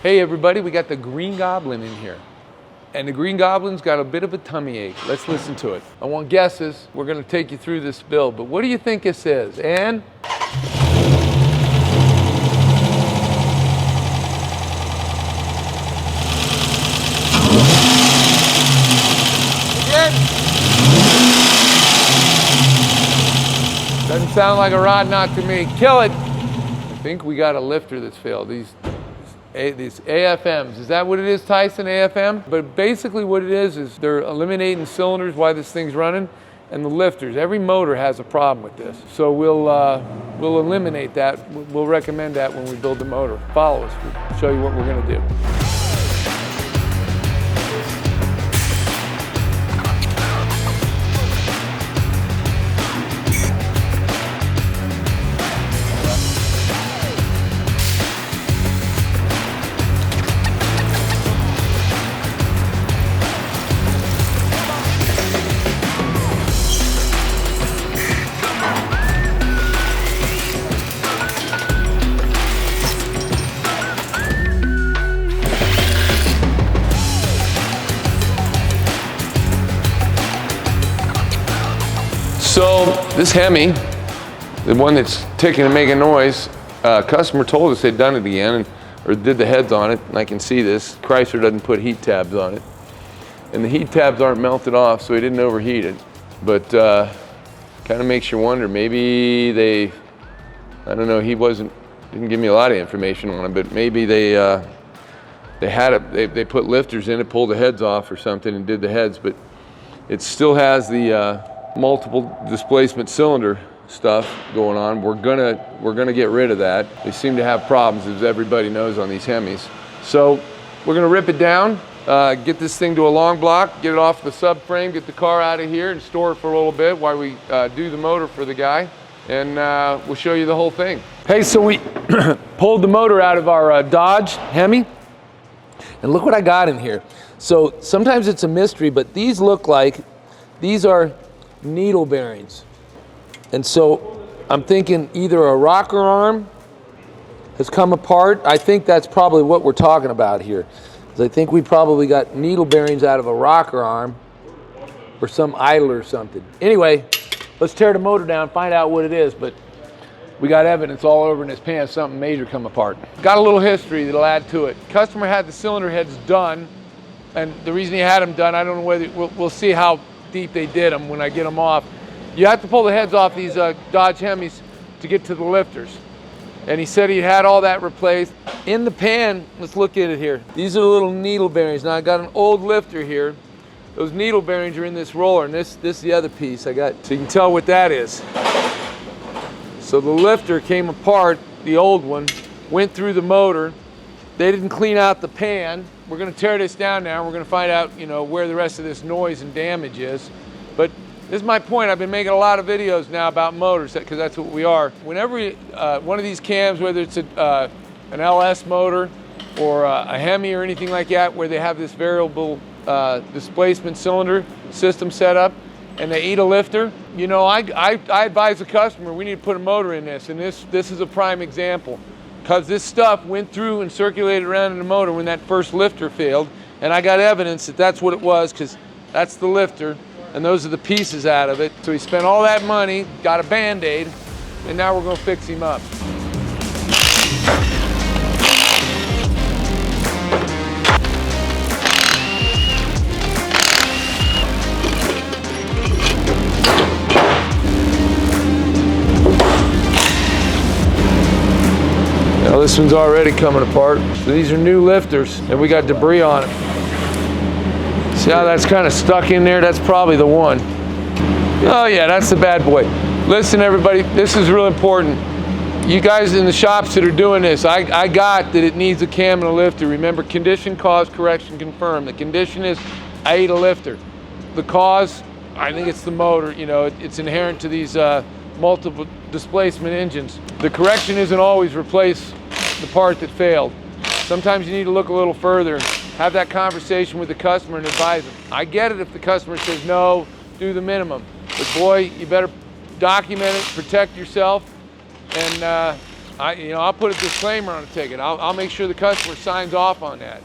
Hey everybody, we got the Green Goblin in here. And the Green Goblin's got a bit of a tummy ache. Let's listen to it. I want guesses. We're gonna take you through this build, but what do you think this is? And? Again? Doesn't sound like a rod knot to me. Kill it. I think we got a lifter that's failed. These AFMs, is that what it is, Tyson, AFM? But basically what it is they're eliminating cylinders while this thing's running, and the lifters. Every motor has a problem with this. So we'll eliminate that. We'll recommend that when we build the motor. Follow us, we'll show you what we're gonna do. So this Hemi, the one that's ticking and making noise, customer told us they'd done it again, or did the heads on it, and I can see this. Chrysler doesn't put heat tabs on it. And the heat tabs aren't melted off, so he didn't overheat it. But kind of makes you wonder, maybe they, I don't know, didn't give me a lot of information on it, but maybe they put lifters in it, pulled the heads off or something and did the heads, but it still has the multiple displacement cylinder stuff going on. We're gonna get rid of that. They seem to have problems, as everybody knows, on these Hemis. So we're gonna rip it down, get this thing to a long block, get it off the subframe, get the car out of here and store it for a little bit while we do the motor for the guy, and we'll show you the whole thing. Hey, so we pulled the motor out of our Dodge Hemi, and look what I got in here. So sometimes it's a mystery, but these look like, these are needle bearings. And so I'm thinking either a rocker arm has come apart. I think that's probably what we're talking about here. I think we probably got needle bearings out of a rocker arm or some idler or something. Anyway, let's tear the motor down, find out what it is, but we got evidence all over in his pants, something major come apart. Got a little history that'll add to it. Customer had the cylinder heads done, and the reason he had them done, I don't know whether, we'll see how deep they did them when I get them off. You have to pull the heads off these Dodge Hemis to get to the lifters. And he said he had all that replaced. In the pan, let's look at it here. These are the little needle bearings. Now I got an old lifter here. Those needle bearings are in this roller, and this is the other piece I got. So you can tell what that is. So the lifter came apart, the old one, went through the motor. They didn't clean out the pan. We're gonna tear this down now. We're gonna find out, where the rest of this noise and damage is. But this is my point. I've been making a lot of videos now about motors, because that's what we are. Whenever one of these cams, whether it's an LS motor or a Hemi or anything like that, where they have this variable displacement cylinder system set up, and they eat a lifter, I advise the customer, we need to put a motor in this, and this is a prime example. Because this stuff went through and circulated around in the motor when that first lifter failed, and I got evidence that that's what it was, because that's the lifter, and those are the pieces out of it. So he spent all that money, got a Band-Aid, and now we're going to fix him up. Now this one's already coming apart. So these are new lifters, and we got debris on it. See how that's kind of stuck in there? That's probably the one. Oh yeah, that's the bad boy. Listen everybody, this is real important. You guys in the shops that are doing this, I got that it needs a cam and a lifter. Remember, condition, cause, correction, confirm. The condition is I ate a lifter. The cause, I think it's the motor. It's inherent to these multiple displacement engines. The correction isn't always replace the part that failed. Sometimes you need to look a little further, have that conversation with the customer and advise them. I get it if the customer says no, do the minimum. But boy, you better document it, protect yourself, and I'll put a disclaimer on a ticket. I'll make sure the customer signs off on that,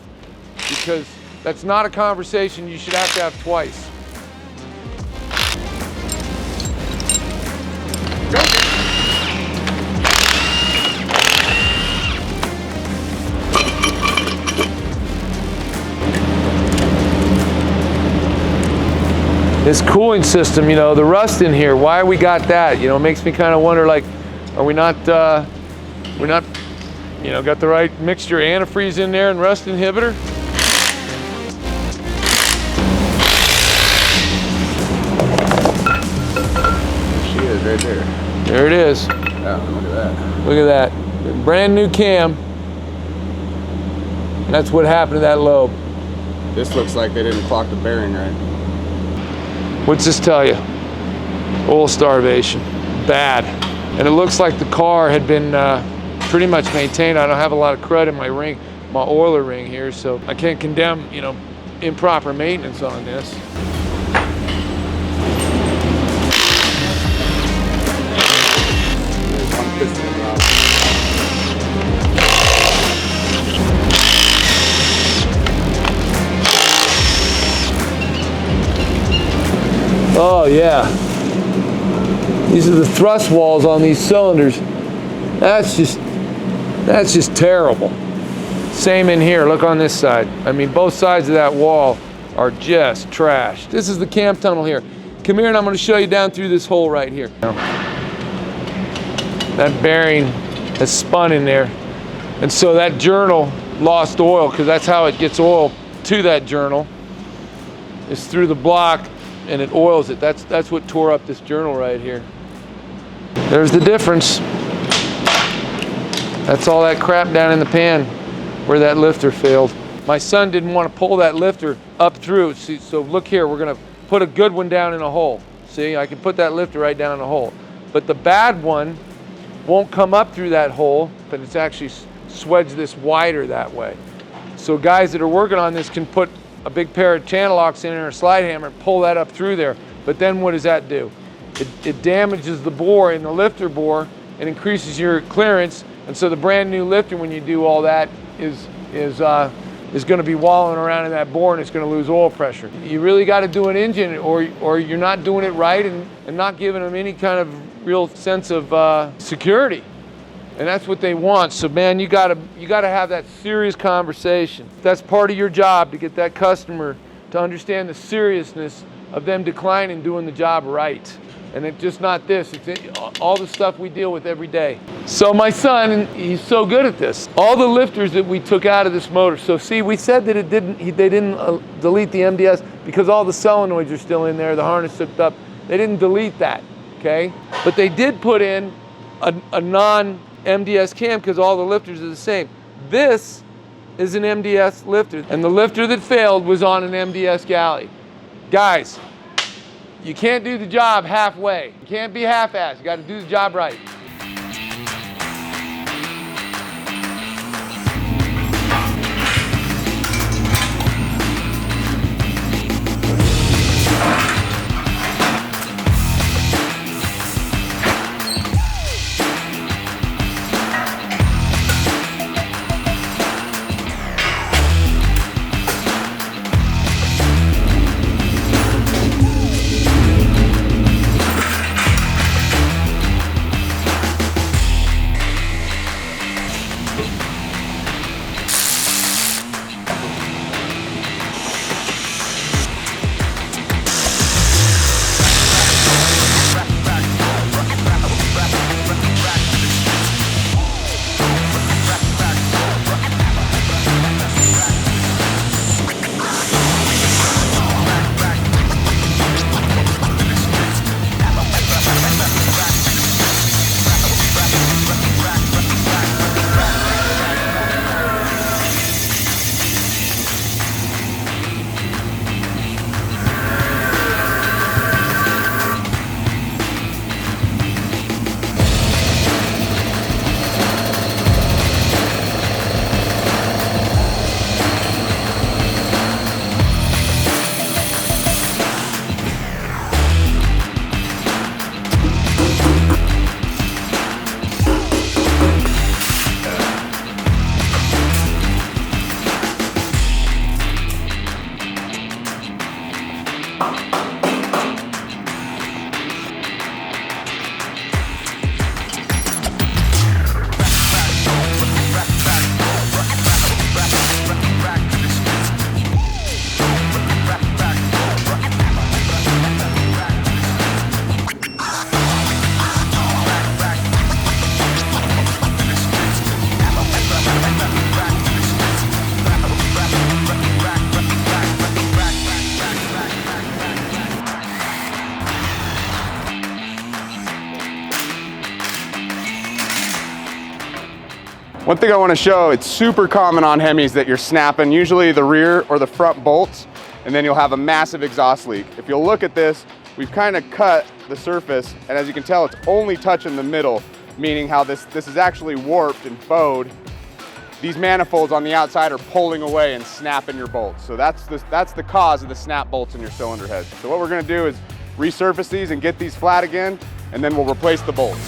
because that's not a conversation you should have to have twice. This cooling system, the rust in here, why we got that? It makes me kind of wonder, like, are we not, got the right mixture of antifreeze in there and rust inhibitor? She is right there. There it is. Yeah, look at that. Look at that. Brand new cam. That's what happened to that lobe. This looks like they didn't clock the bearing right. What's this tell you? Oil starvation. Bad. And it looks like the car had been pretty much maintained. I don't have a lot of crud in my ring, my oiler ring here, so I can't condemn, improper maintenance on this. There's one piston out. Oh yeah. These are the thrust walls on these cylinders. That's just terrible. Same in here, look on this side. I mean, both sides of that wall are just trashed. This is the cam tunnel here. Come here and I'm gonna show you down through this hole right here. That bearing has spun in there. And so that journal lost oil, because that's how it gets oil to that journal. It's through the block and it oils it. That's what tore up this journal right here. There's the difference. That's all that crap down in the pan where that lifter failed. My son didn't want to pull that lifter up through. See, so look here, we're gonna put a good one down in a hole. See, I can put that lifter right down in a hole. But the bad one won't come up through that hole, but it's actually swedged this wider that way. So guys that are working on this can put a big pair of channel locks in or a slide hammer and pull that up through there. But then what does that do? It damages the bore in the lifter bore and increases your clearance. And so the brand new lifter, when you do all that, is going to be wallowing around in that bore and it's going to lose oil pressure. You really got to do an engine, or you're not doing it right and not giving them any kind of real sense of security. And that's what they want. So man, you gotta have that serious conversation. That's part of your job, to get that customer to understand the seriousness of them declining doing the job right. And it's just not this, it's all the stuff we deal with every day. So my son, he's so good at this. All the lifters that we took out of this motor, so see, we said that they didn't delete the MDS because all the solenoids are still in there, the harness hooked up. They didn't delete that, okay? But they did put in a non-MDS cam because all the lifters are the same. This is an MDS lifter, and the lifter that failed was on an MDS galley. Guys, you can't do the job halfway. You can't be half-assed. You got to do the job right. One thing I want to show, it's super common on Hemis that you're snapping usually the rear or the front bolts, and then you'll have a massive exhaust leak. If you'll look at this, we've kind of cut the surface, and as you can tell, it's only touching the middle, meaning how this is actually warped and bowed. These manifolds on the outside are pulling away and snapping your bolts. So that's the cause of the snap bolts in your cylinder head. So what we're gonna do is resurface these and get these flat again, and then we'll replace the bolts.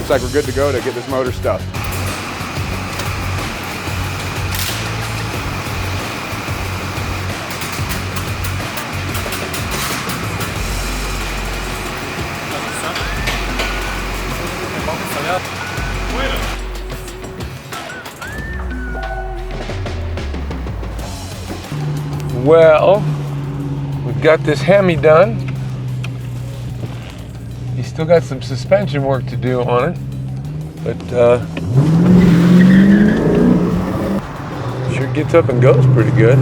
Looks like we're good to go to get this motor stuffed. Well, we've got this Hemi done. He's still got some suspension work to do on it, but sure gets up and goes pretty good.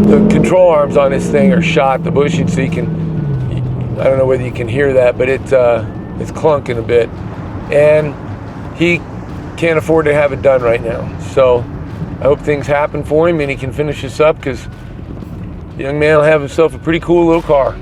The control arms on this thing are shot, the bushing, so you can, I don't know whether you can hear that, but it's clunking a bit. And he can't afford to have it done right now. So I hope things happen for him and he can finish this up, because the young man will have himself a pretty cool little car.